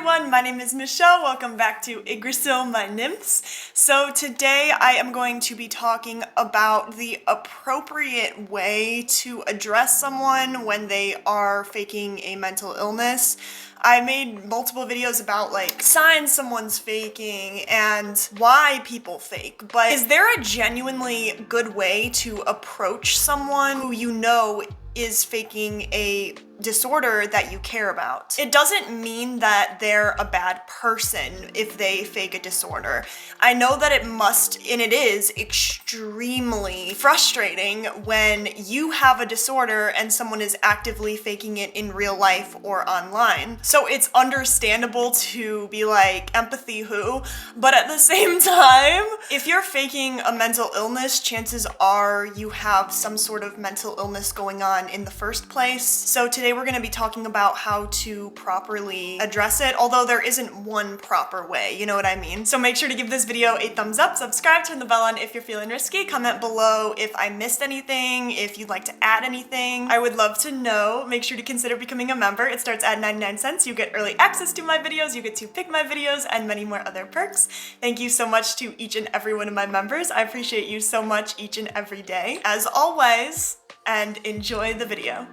everyone, my name is Michelle. Welcome back to Yggdrasil, my nymphs. So today I am going to be talking about the appropriate way to address someone when they are faking a mental illness. I made multiple videos about like signs someone's faking and why people fake, but is there a genuinely good way to approach someone who you know is faking a disorder that you care about? It doesn't mean that they're a bad person if they fake a disorder. I know that it must, and it is, extremely frustrating when you have a disorder and someone is actively faking it in real life or online. So it's understandable to be like, empathy who? But at the same time, if you're faking a mental illness, chances are you have some sort of mental illness going on in the first place. So today we're going to be talking about how to properly address it, although there isn't one proper way, you know what I mean? So make sure to give this video a thumbs up, subscribe, turn the bell on if you're feeling risky, comment below if I missed anything, if you'd like to add anything. I would love to know. Make sure to consider becoming a member. It starts at 99 cents. You get early access to my videos, you get to pick my videos, and many more other perks. Thank you so much to each and every one of my members. I appreciate you so much each and every day. As always, and enjoy the video.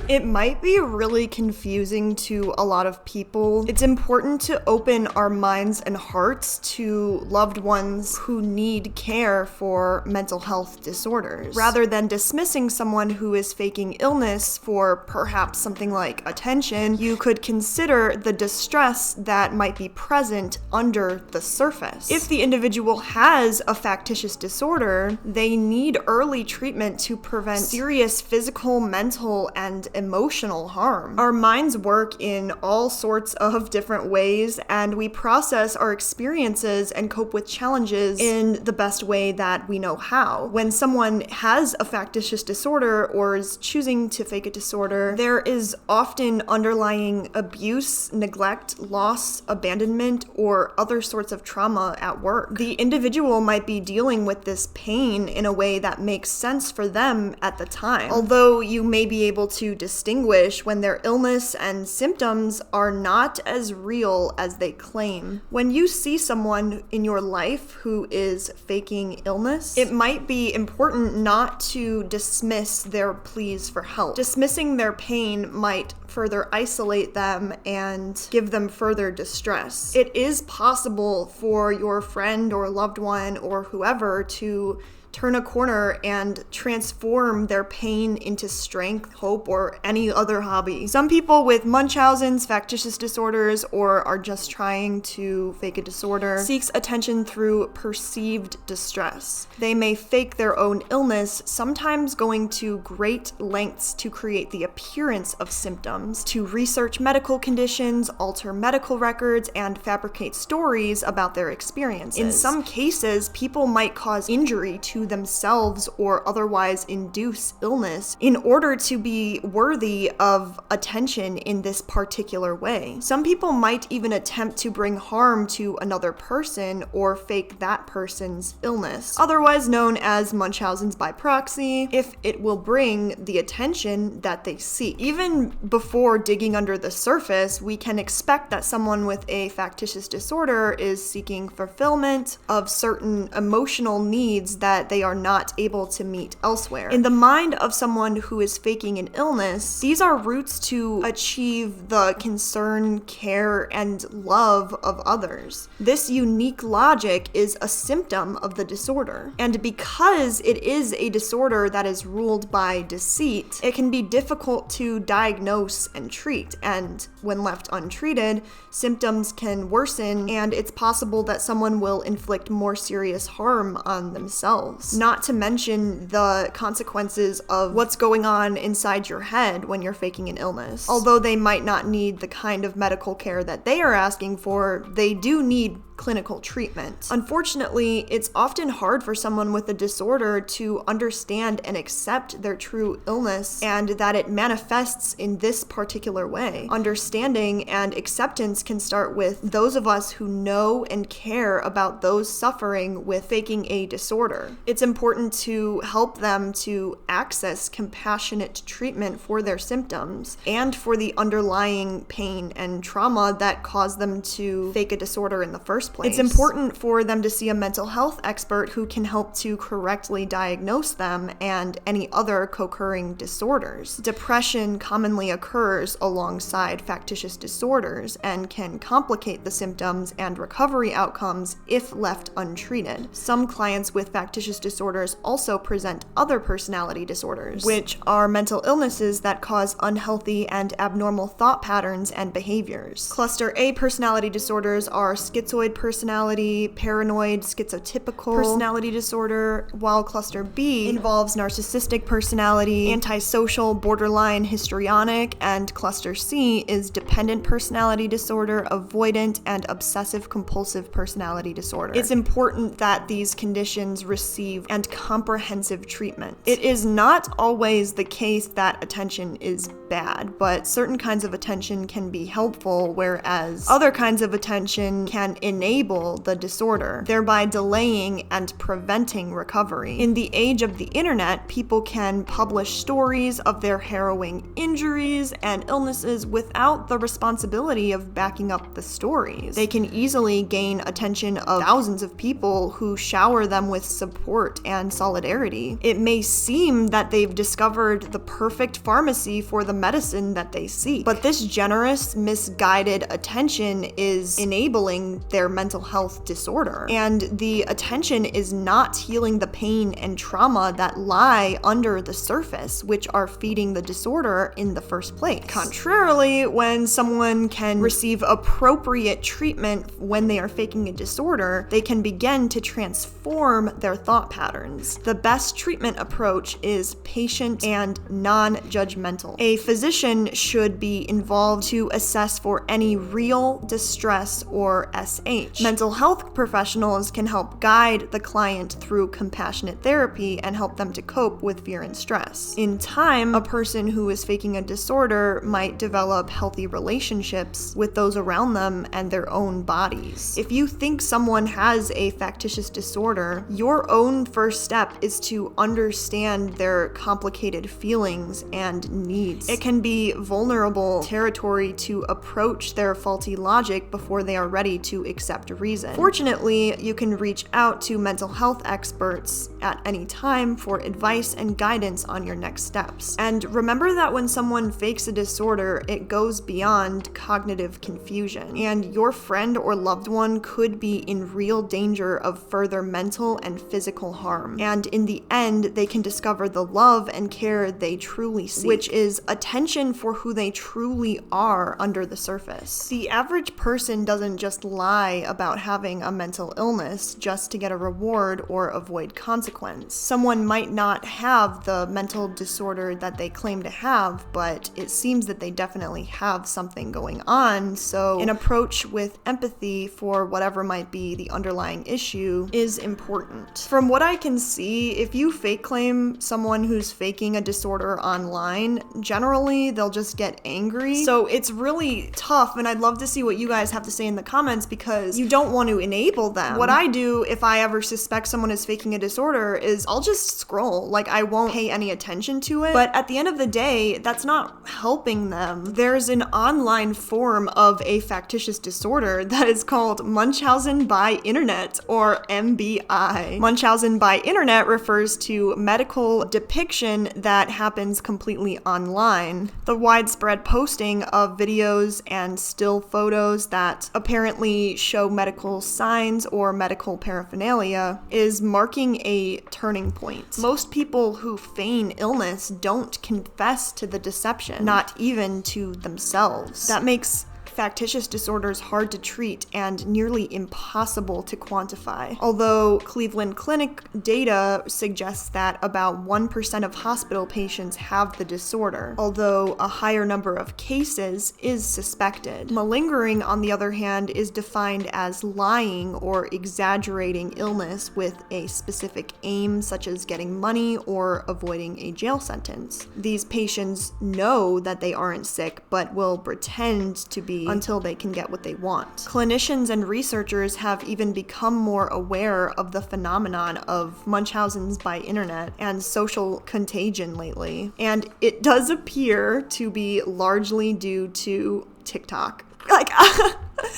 It might be really confusing to a lot of people. It's important to open our minds and hearts to loved ones who need care for mental health disorders. Rather than dismissing someone who is faking illness for perhaps something like attention, you could consider the distress that might be present under the surface. If the individual has a factitious disorder, they need early treatment to prevent serious physical, mental, and emotional harm. Our minds work in all sorts of different ways, and we process our experiences and cope with challenges in the best way that we know how. When someone has a factitious disorder or is choosing to fake a disorder, there is often underlying abuse, neglect, loss, abandonment, or other sorts of trauma at work. The individual might be dealing with this pain in a way that makes sense for them at the time, although you may be able to distinguish when their illness and symptoms are not as real as they claim. When you see someone in your life who is faking illness, it might be important not to dismiss their pleas for help. Dismissing their pain might further isolate them and give them further distress. It is possible for your friend or loved one or whoever to turn a corner and transform their pain into strength, hope, or any other hobby. Some people with Munchausen's, factitious disorders, or are just trying to fake a disorder, seeks attention through perceived distress. They may fake their own illness, sometimes going to great lengths to create the appearance of symptoms, to research medical conditions, alter medical records, and fabricate stories about their experiences. In some cases, people might cause injury to themselves or otherwise induce illness in order to be worthy of attention in this particular way. Some people might even attempt to bring harm to another person or fake that person's illness, otherwise known as Munchausen's by proxy, if it will bring the attention that they seek. Even before digging under the surface, we can expect that someone with a factitious disorder is seeking fulfillment of certain emotional needs that they are not able to meet elsewhere. In the mind of someone who is faking an illness, these are routes to achieve the concern, care, and love of others. This unique logic is a symptom of the disorder. And because it is a disorder that is ruled by deceit, it can be difficult to diagnose and treat. And when left untreated, symptoms can worsen, and it's possible that someone will inflict more serious harm on themselves. Not to mention the consequences of what's going on inside your head when you're faking an illness. Although they might not need the kind of medical care that they are asking for, they do need clinical treatment. Unfortunately, it's often hard for someone with a disorder to understand and accept their true illness and that it manifests in this particular way. Understanding and acceptance can start with those of us who know and care about those suffering with faking a disorder. It's important to help them to access compassionate treatment for their symptoms and for the underlying pain and trauma that caused them to fake a disorder in the first place. It's important for them to see a mental health expert who can help to correctly diagnose them and any other co-occurring disorders. Depression commonly occurs alongside factitious disorders and can complicate the symptoms and recovery outcomes if left untreated. Some clients with factitious disorders also present other personality disorders, which are mental illnesses that cause unhealthy and abnormal thought patterns and behaviors. Cluster A personality disorders are schizoid personality, paranoid, schizotypical personality disorder, while cluster B involves narcissistic personality, antisocial, borderline, histrionic, and cluster C is dependent personality disorder, avoidant, and obsessive compulsive personality disorder. It's important that these conditions receive and comprehensive treatment. It is not always the case that attention is bad, but certain kinds of attention can be helpful, whereas other kinds of attention can enable the disorder, thereby delaying and preventing recovery. In the age of the internet, people can publish stories of their harrowing injuries and illnesses without the responsibility of backing up the stories. They can easily gain attention of thousands of people who shower them with support and solidarity. It may seem that they've discovered the perfect pharmacy for the medicine that they seek, but this generous, misguided attention is enabling their mental health disorder. And the attention is not healing the pain and trauma that lie under the surface, which are feeding the disorder in the first place. Contrarily, when someone can receive appropriate treatment when they are faking a disorder, they can begin to transform their thought patterns. The best treatment approach is patient and non-judgmental. A physician should be involved to assess for any real distress or SH. Mental health professionals can help guide the client through compassionate therapy and help them to cope with fear and stress. In time, a person who is faking a disorder might develop healthy relationships with those around them and their own bodies. If you think someone has a factitious disorder, your own first step is to understand their complicated feelings and needs. It can be vulnerable territory to approach their faulty logic before they are ready to accept reason. Fortunately, you can reach out to mental health experts at any time for advice and guidance on your next steps. And remember that when someone fakes a disorder, it goes beyond cognitive confusion, and your friend or loved one could be in real danger of further mental and physical harm. And in the end, they can discover the love and care they truly seek, which is attention for who they truly are under the surface. The average person doesn't just lie about having a mental illness just to get a reward or avoid consequence. Someone might not have the mental disorder that they claim to have, but it seems that they definitely have something going on, so an approach with empathy for whatever might be the underlying issue is important. From what I can see, if you fake claim someone who's faking a disorder online, generally they'll just get angry. So it's really tough, and I'd love to see what you guys have to say in the comments because you don't want to enable them. What I do if I ever suspect someone is faking a disorder is I'll just scroll. Like, I won't pay any attention to it. But at the end of the day, that's not helping them. There's an online form of a factitious disorder that is called Munchausen by Internet, or MBI. Munchausen by Internet refers to medical depiction that happens completely online. The widespread posting of videos and still photos that apparently show medical signs or medical paraphernalia is marking a turning point. Most people who feign illness don't confess to the deception, not even to themselves. That makes factitious disorders hard to treat and nearly impossible to quantify. Although Cleveland Clinic data suggests that about 1% of hospital patients have the disorder, although a higher number of cases is suspected. Malingering, on the other hand, is defined as lying or exaggerating illness with a specific aim, such as getting money or avoiding a jail sentence. These patients know that they aren't sick, but will pretend to be until they can get what they want. Clinicians and researchers have even become more aware of the phenomenon of Munchausen's by internet and social contagion lately, and it does appear to be largely due to TikTok.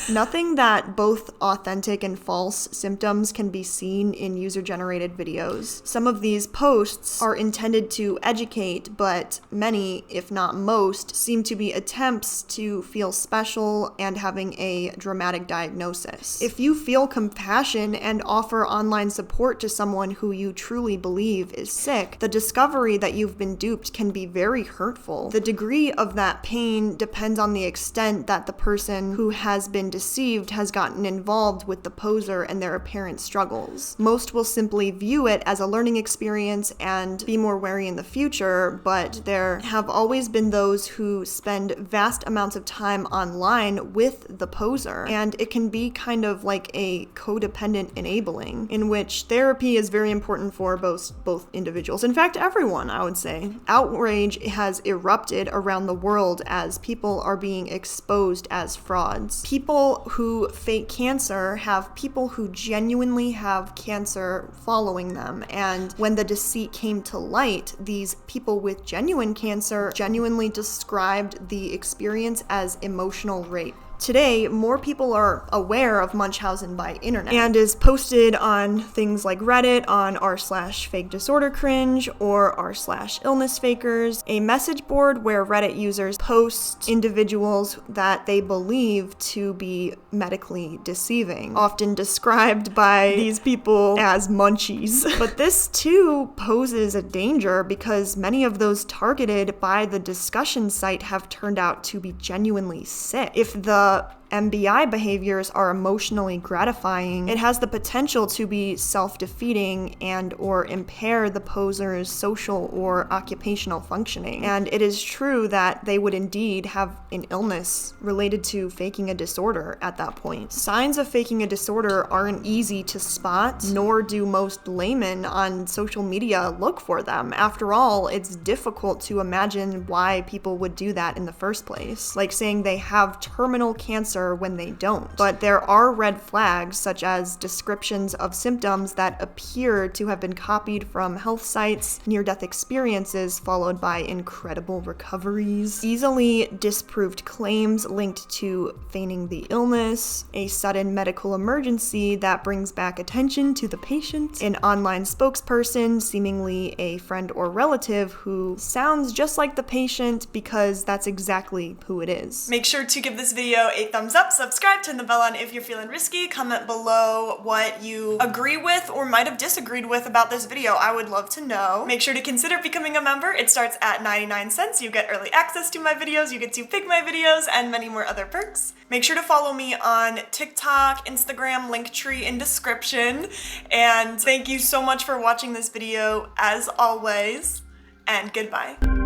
Nothing that both authentic and false symptoms can be seen in user-generated videos. Some of these posts are intended to educate, but many, if not most, seem to be attempts to feel special and having a dramatic diagnosis. If you feel compassion and offer online support to someone who you truly believe is sick, the discovery that you've been duped can be very hurtful. The degree of that pain depends on the extent that the person who has been deceived has gotten involved with the poser and their apparent struggles. Most will simply view it as a learning experience and be more wary in the future, but there have always been those who spend vast amounts of time online with the poser, and it can be kind of like a codependent enabling, in which therapy is very important for both individuals. In fact, everyone, I would say. Outrage has erupted around the world as people are being exposed as frauds. People who fake cancer have people who genuinely have cancer following them, and when the deceit came to light, these people with genuine cancer genuinely described the experience as emotional rape. Today, more people are aware of Munchausen by internet and is posted on things like Reddit on r/fakedisordercringe or r/illnessfakers, a message board where Reddit users post individuals that they believe to be medically deceiving, often described by these people as munchies. But this too poses a danger because many of those targeted by the discussion site have turned out to be genuinely sick. If the MBI behaviors are emotionally gratifying, it has the potential to be self-defeating and or impair the poser's social or occupational functioning. And it is true that they would indeed have an illness related to faking a disorder at that point. Signs of faking a disorder aren't easy to spot, nor do most laymen on social media look for them. After all, it's difficult to imagine why people would do that in the first place, like saying they have terminal cancer when they don't. But there are red flags, such as descriptions of symptoms that appear to have been copied from health sites, near-death experiences followed by incredible recoveries, easily disproved claims linked to feigning the illness, a sudden medical emergency that brings back attention to the patient, an online spokesperson, seemingly a friend or relative who sounds just like the patient because that's exactly who it is. Make sure to give this video a thumbs up, subscribe, turn the bell on if you're feeling risky, comment below what you agree with or might have disagreed with about this video. I would love to know. Make sure to consider becoming a member. It starts at 99 cents. You get early access to my videos, you get to pick my videos, and many more other perks. Make sure to follow me on TikTok, Instagram, Linktree in description. And thank you so much for watching this video as always, and goodbye.